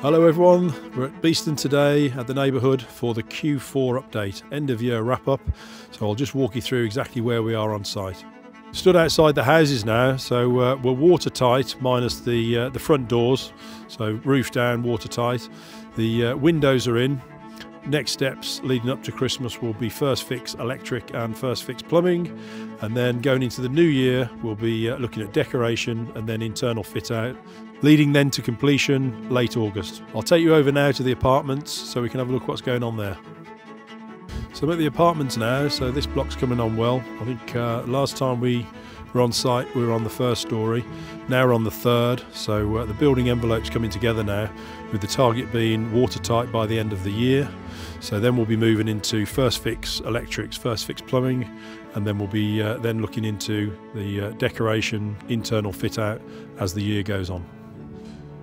Hello everyone, we're at Beeston today at the Neighbourhood for the Q4 update, end of year wrap up. So I'll just walk you through exactly where we are on site. Stood outside the houses now, so we're watertight minus the front doors, so roof down, watertight. The windows are in. Next steps leading up to Christmas will be first fix electric and first fix plumbing, and then going into the new year we'll be looking at decoration and then internal fit out, leading then to completion late August. I'll take you over now to the apartments so we can have a look what's going on there. So I'm at the apartments now, so this block's coming on well. I think last time we were on site we were on the first story, now we're on the third, so the building envelope's coming together now, with the target being watertight by the end of the year. So then we'll be moving into first fix electrics, first fix plumbing, and then we'll be then looking into the decoration, internal fit out as the year goes on.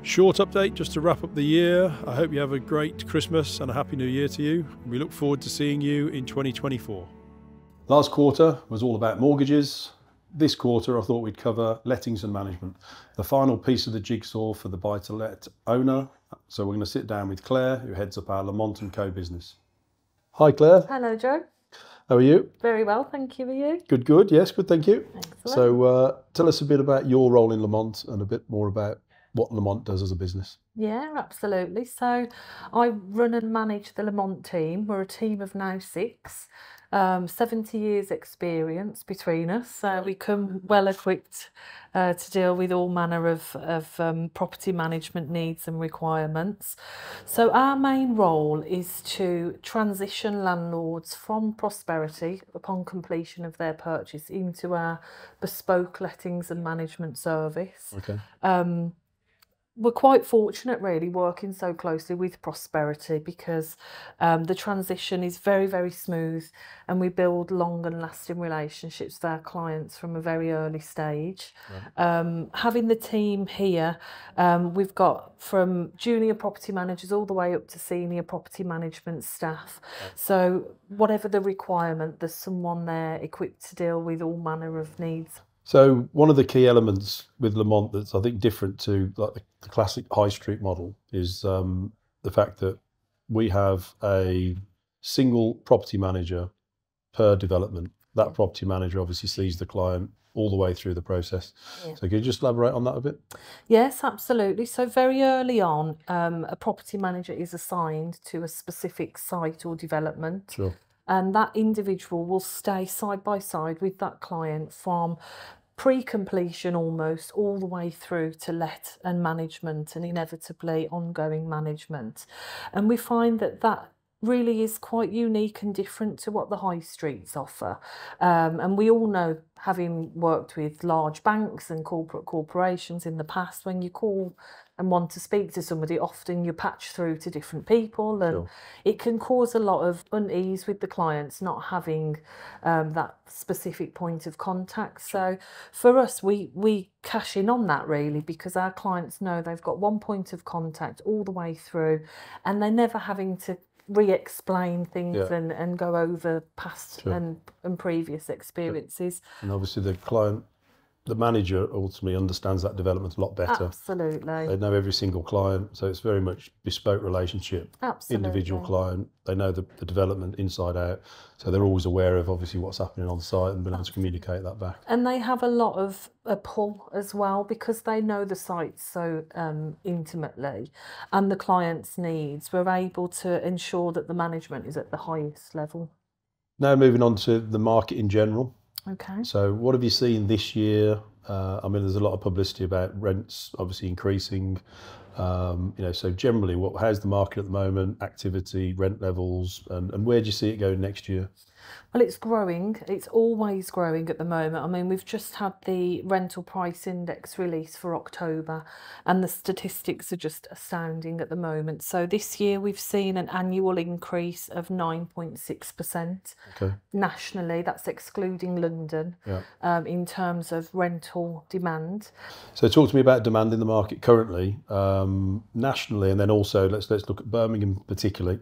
Short update just to wrap up the year. I hope you have a great Christmas and a happy new year to you. We look forward to seeing you in 2024. Last quarter was all about mortgages. This quarter I thought we'd cover lettings and management, the final piece of the jigsaw for the buy-to-let owner. So we're going to sit down with Claire, who heads up our Lamont & Co business. Hi Claire. Hello Joe. How are you? Very well, thank you. Are you? Good, good. Yes, good, thank you. Excellent. So tell us a bit about your role in Lamont and a bit more about what Lamont does as a business. Yeah, absolutely. So I run and manage the Lamont team. We're a team of now 6, 70 years experience between us. So we come well equipped to deal with all manner of property management needs and requirements. So our main role is to transition landlords from prosperity upon completion of their purchase into our bespoke lettings and management service. Okay. We're quite fortunate really working so closely with Prosperity because the transition is very, very smooth, and we build long and lasting relationships with our clients from a very early stage. Right. Having the team here, we've got from junior property managers all the way up to senior property management staff. Right. So whatever the requirement, there's someone there equipped to deal with all manner of needs. So one of the key elements with Lamont that's I think different to like the classic high street model is the fact that we have a single property manager per development. That property manager obviously sees the client all the way through the process. Yeah. So can you just elaborate on that a bit? Yes, absolutely. So very early on, a property manager is assigned to a specific site or development. Sure. And that individual will stay side by side with that client from pre-completion almost all the way through to let and management and inevitably ongoing management. And we find that that really is quite unique and different to what the high streets offer. And we all know, having worked with large banks and corporate corporations in the past, when you call and want to speak to somebody, often you patch through to different people, and sure, it can cause a lot of unease with the clients not having that specific point of contact. So for us, we cash in on that really, because our clients know they've got one point of contact all the way through, and they're never having to re-explain things. Yeah. and go over past. Sure. and previous experiences. And obviously the manager ultimately understands that development a lot better. Absolutely. They know every single client, so it's very much bespoke relationship. Absolutely. Individual client. They know the development inside out, so they're always aware of obviously what's happening on site and being able to communicate that back. And they have a lot of a pull as well, because they know the site so intimately and the client's needs. We're able to ensure that the management is at the highest level. Now moving on to the market in general. Okay. So what have you seen this year? I mean, there's a lot of publicity about rents obviously increasing. So generally, how's the market at the moment, activity, rent levels, and where do you see it going next year? Well, it's growing. It's always growing at the moment. I mean, we've just had the rental price index release for October, and the statistics are just astounding at the moment. So this year we've seen an annual increase of 9.6%. Okay. Nationally. That's excluding London. Yeah. In terms of rental demand. So talk to me about demand in the market currently, nationally, and then also let's look at Birmingham particularly.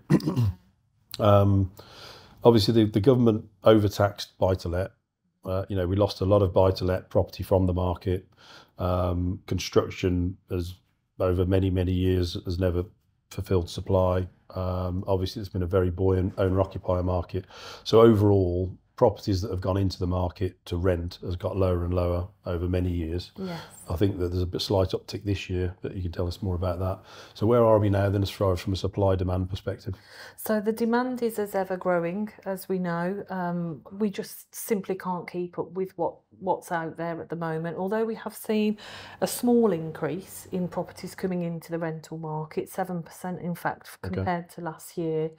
Obviously, the government overtaxed buy-to-let. We lost a lot of buy-to-let property from the market. Construction has, over many, many years, has never fulfilled supply. Obviously, it's been a very buoyant owner-occupier market. So overall, properties that have gone into the market to rent has got lower and lower over many years. Yes. I think that there's a slight uptick this year, but you can tell us more about that. So where are we now then as far as from a supply-demand perspective? So the demand is as ever growing, as we know. We just simply can't keep up with what's out there at the moment. Although we have seen a small increase in properties coming into the rental market, 7% in fact, compared to last year.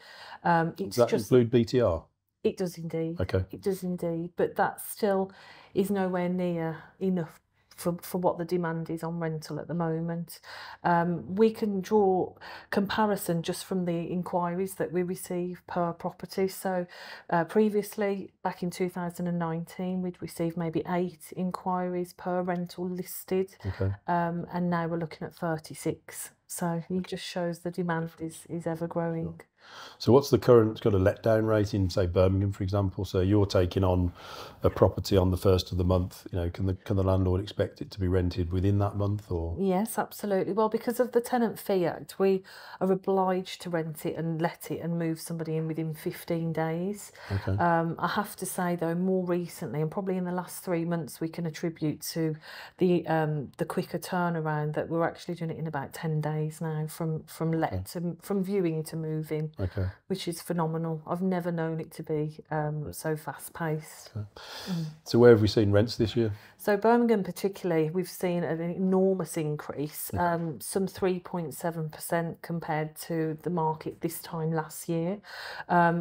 Does that include BTR? It does indeed. Okay. It does indeed. But that still is nowhere near enough for what the demand is on rental at the moment. We can draw comparison just from the inquiries that we receive per property. So previously, back in 2019, we'd received maybe 8 inquiries per rental listed. Okay. And now we're looking at 36. So it just shows the demand is ever growing. Sure. So what's the current kind of letdown rate in, say, Birmingham, for example? So you're taking on a property on the first of the month. You know, can the landlord expect it to be rented within that month, or? Yes, absolutely. Well, because of the Tenant Fee Act, we are obliged to rent it and let it and move somebody in within 15 days. Okay. I have to say, though, more recently, and probably in the last 3 months, we can attribute to the quicker turnaround that we're actually doing it in about 10 days now from viewing to moving. Okay. Which is phenomenal. I've never known it to be so fast paced. Okay. So where have we seen rents this year? So Birmingham particularly, we've seen an enormous increase, some 3.7% compared to the market this time last year.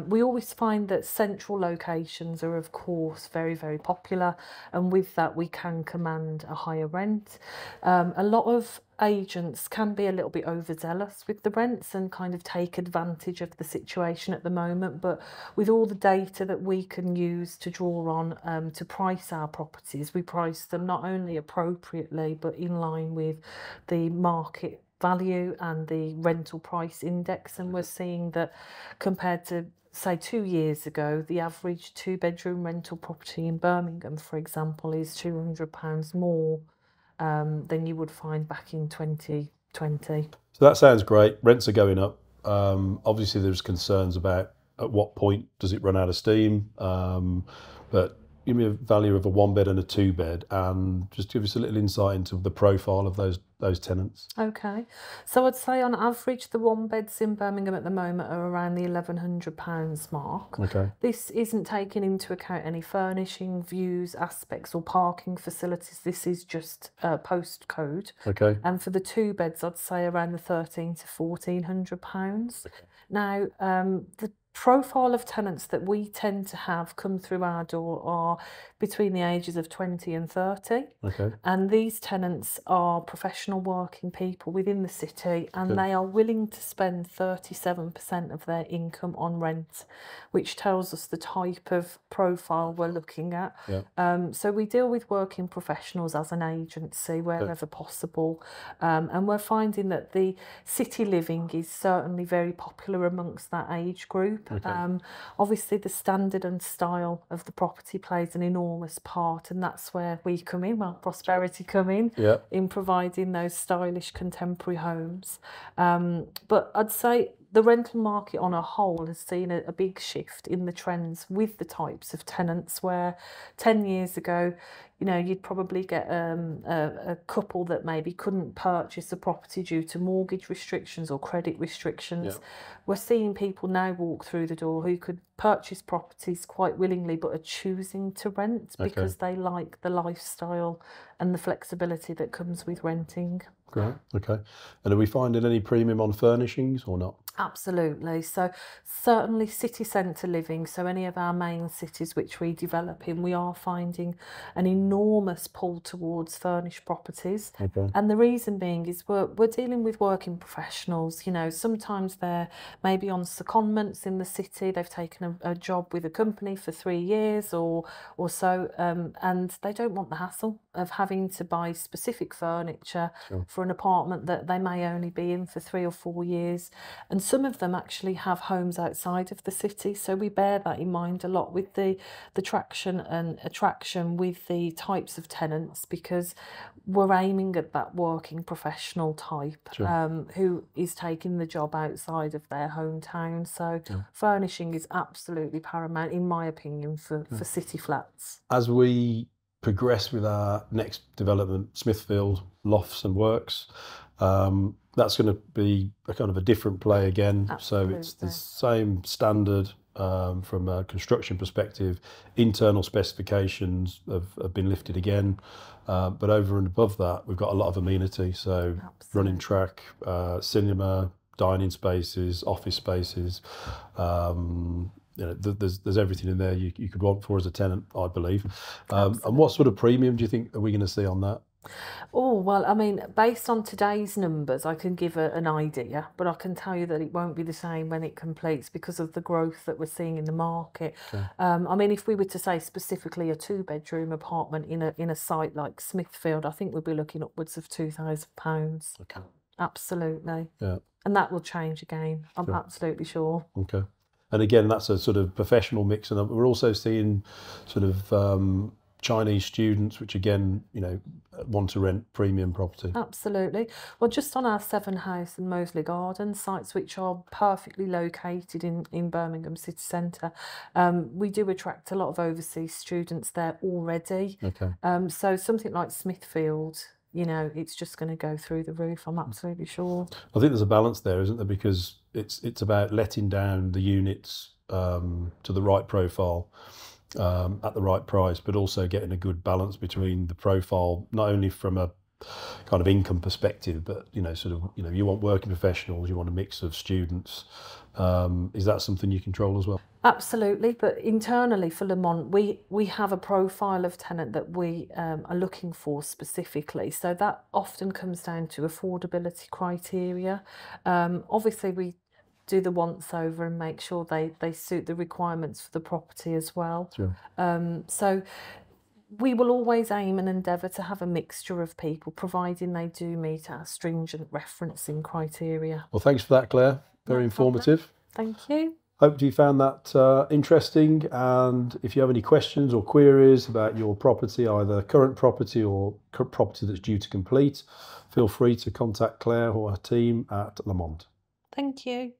We always find that central locations are of course very, very popular, and with that we can command a higher rent. A lot of agents can be a little bit overzealous with the rents and kind of take advantage of the situation at the moment, but with all the data that we can use to draw on to price our properties, we price them not only appropriately but in line with the market value and the rental price index, and we're seeing that compared to say 2 years ago, the average 2-bedroom rental property in Birmingham, for example, is £200 more than you would find back in 2020. So that sounds great. Rents are going up. Obviously, there's concerns about at what point does it run out of steam. But give me a value of a 1-bed and a 2-bed, and just give us a little insight into the profile of those tenants. Okay, so I'd say on average the 1-beds in Birmingham at the moment are around the £1,100 mark. Okay. This isn't taking into account any furnishing, views, aspects or parking facilities. This is just postcode. Okay. And for the 2-beds, I'd say around the £1,300 to £1,400. Okay. Now, the profile of tenants that we tend to have come through our door are between the ages of 20 and 30. Okay. And these tenants are professional working people within the city, and they are willing to spend 37% of their income on rent, which tells us the type of profile we're looking at. Yeah. So we deal with working professionals as an agency wherever possible, and we're finding that the city living is certainly very popular amongst that age group. Okay. Obviously the standard and style of the property plays an enormous part, and that's where we come in, well, Prosperity come in, in providing those stylish contemporary homes. But I'd say the rental market on a whole has seen a big shift in the trends with the types of tenants, where 10 years ago, you know, you'd probably get a couple that maybe couldn't purchase a property due to mortgage restrictions or credit restrictions. Yeah. We're seeing people now walk through the door who could purchase properties quite willingly but are choosing to rent because they like the lifestyle and the flexibility that comes with renting. Great. Okay. And are we finding any premium on furnishings or not? Absolutely. So certainly city centre living, so any of our main cities which we develop in, we are finding an enormous pull towards furnished properties. Okay. And the reason being is we're dealing with working professionals. You know, sometimes they're maybe on secondments in the city, they've taken a job with a company for 3 years or so, and they don't want the hassle. of having to buy specific furniture Sure. for an apartment that they may only be in for 3 or 4 years. And some of them actually have homes outside of the city. So we bear that in mind a lot with the traction and attraction with the types of tenants, because we're aiming at that working professional type, Sure. who is taking the job outside of their hometown. So Yeah. furnishing is absolutely paramount, in my opinion, for city flats. As we progress with our next development, Smithfield Lofts and Works, that's going to be a kind of a different play again. Absolutely. So it's the same standard from a construction perspective. Internal specifications have been lifted again, but over and above that, we've got a lot of amenity. So running track, cinema, dining spaces, office spaces. There's everything in there you could want for as a tenant, I believe. And what sort of premium do you think are we going to see on that? Oh, well, I mean, based on today's numbers, I can give an idea, but I can tell you that it won't be the same when it completes because of the growth that we're seeing in the market. Okay. I mean, if we were to say specifically a 2-bedroom apartment in a site like Smithfield, I think we'd be looking upwards of £2,000. Okay. Absolutely. Yeah. And that will change again, I'm absolutely sure. Okay. And again, that's a sort of professional mix, and we're also seeing sort of Chinese students, which again, want to rent premium property. Absolutely. Well, just on our Seven House and Moseley Garden sites, which are perfectly located in Birmingham city centre, we do attract a lot of overseas students there already. Okay. So something like Smithfield, it's just going to go through the roof, I'm absolutely sure. I think there's a balance there, isn't there? Because it's about letting down the units to the right profile at the right price, but also getting a good balance between the profile, not only from a kind of income perspective, but you want working professionals, you want a mix of students. Is that something you control as well? Absolutely, but internally for Lamont, we have a profile of tenant that we are looking for specifically. So that often comes down to affordability criteria. Obviously, we do the once over and make sure they suit the requirements for the property as well. Sure. So we will always aim and endeavour to have a mixture of people, providing they do meet our stringent referencing criteria. Well, thanks for that, Claire. Very informative. Thank you. Hope you found that interesting, and if you have any questions or queries about your property, either current property or property that's due to complete, feel free to contact Claire or her team at Lamont. Thank you.